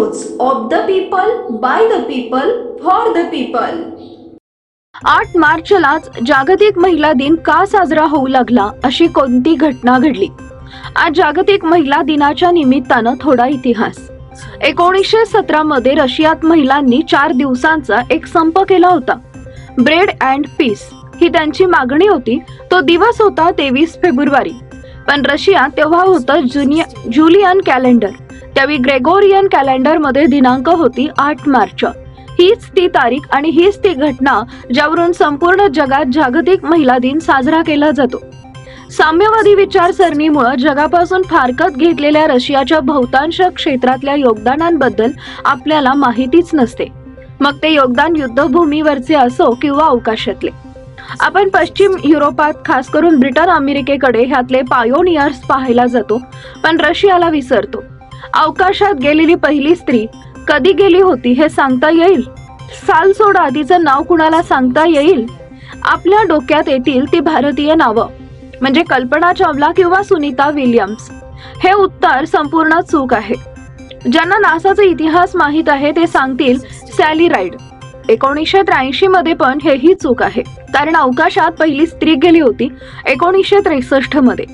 News of the people by the people for the people. 8 मार्चलाच जागतिक महिला दिन का साजरा होऊ लागला, अशी कोणती घटना घडली? आज जागतिक महिला दिनाच्या निमित्तानं थोडा इतिहास। 1917 मध्ये रशियात महिलांनी 4 दिवसांचा एक संप केला होता। ब्रेड अँड पीस ही त्यांची मागणी होती। तो दिवस होता 23 फेब्रुवारी। पण रशिया तेव्हा होतं जुलियन कॅलेंडर, त्यावेळी ग्रेगोरियन कॅलेंडर मध्ये दिनांक होती 8 मार्च। हीच ती तारीख आणि हीच ती घटना ज्यावरून संपूर्ण जगात जागतिक महिला दिन साजरा केला जातो। साम्यवादी विचारसरणीमुळे जगापासून फारकत घेतलेल्या रशियाच्या बहुतांश क्षेत्रातल्या योगदानांबद्दल आपल्याला माहितीच नसते, मग ते योगदान युद्धभूमीवरचे असो किंवा अवकाशातले। आपण पश्चिम युरोपात, खास करून ब्रिटन, अमेरिकेकडे ह्यातले पायोनियर्स पाहायला जातो, पण रशियाला विसरतो। अवकाशात गेलेली पहिली स्त्री कधी गेली होती हे सांगता येईल? साल सोडा, तिचं नाव कुणाला सांगता येईल? आपल्या डोक्यात येतील ती भारतीय नावं, म्हणजे कल्पना चावला किंवा सुनीता विल्यम्स। हे उत्तर संपूर्ण चूक आहे। ज्यांना नासाचा इतिहास माहित आहे ते सांगतील सॅली राईड। 1983 मध्ये पण हेही चूक आहे, कारण अवकाशात पहिली स्त्री गेली होती 1963 मध्ये,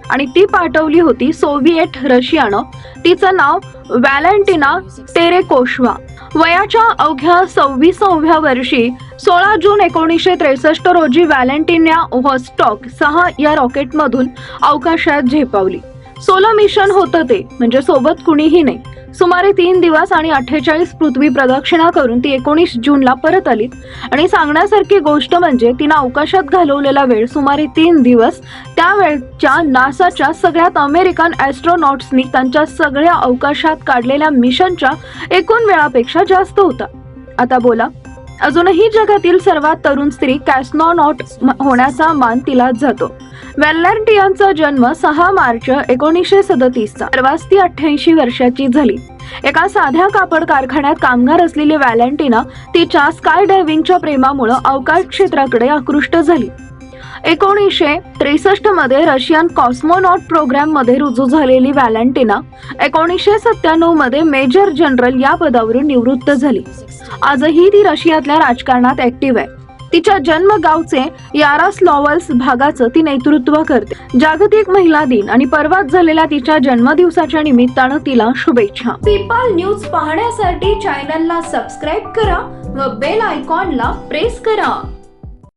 आणि ती पाठवली होती सोव्हिएट रशियानं। तिचं नाव व्हॅलेंटिना टेरेकोशवा। वयाच्या अवघ्या 26व्या वर्षी 16 जून 1963 रोजी व्हॅलेंटिना व्होस्टॉक 6 या रॉकेटमधून अवकाशात झेपावली। सोलो मिशन होतं ते, म्हणजे सोबत कुणीही नाही। सुमारे 3 दिवस आणि 48 पृथ्वी प्रदक्षिणा करून ती 19 जूनला परत आली। आणि सांगण्यासारखी गोष्ट म्हणजे तिनं अवकाशात घालवलेला वेळ सुमारे 3 दिवस त्यावेळच्या नासाच्या सगळ्यात अमेरिकन ॲस्ट्रोनॉट्सनी त्यांच्या सगळ्या अवकाशात काढलेल्या मिशनच्या एकूण वेळापेक्षा जास्त होता। आता बोला, अजूनही जगातील सर्वात तरुण स्त्री कॅस्ट्रोनॉट होण्याचा मान तिलाच जातो। व्हॅलेंटिनाचा जन्म 6 मार्च 1937 चा। परवाच ती 88 वर्षाची झाली। एका साध्या कापड कारखान्यात कामगार असलेली व्हॅलेंटिना तिच्या स्काय डायव्हिंगच्या प्रेमामुळे अवकाश क्षेत्राकडे आकृष्ट झाली। 1963 मध्ये रशियन कॉस्मोनॉट प्रोग्राम मध्ये रुजू झालेली व्हॅलेंटिना 1997 मध्ये मेजर जनरल या पदावरून निवृत्त झाली। आजही ती रशियातल्या राजकारणात ऍक्टिव्ह आहे। तिच्या जन्मगावचे यारोस्लाव्ल्स भागाचं ती नेतृत्व करते। जागतिक महिला दिन आणि परवाच झालेल्या तिच्या जन्मदिवसाच्या निमित्तानं तिला शुभेच्छा। पीपल न्यूज पाहण्यासाठी चॅनलला सबस्क्राईब करा व बेल आयकॉनला प्रेस करा।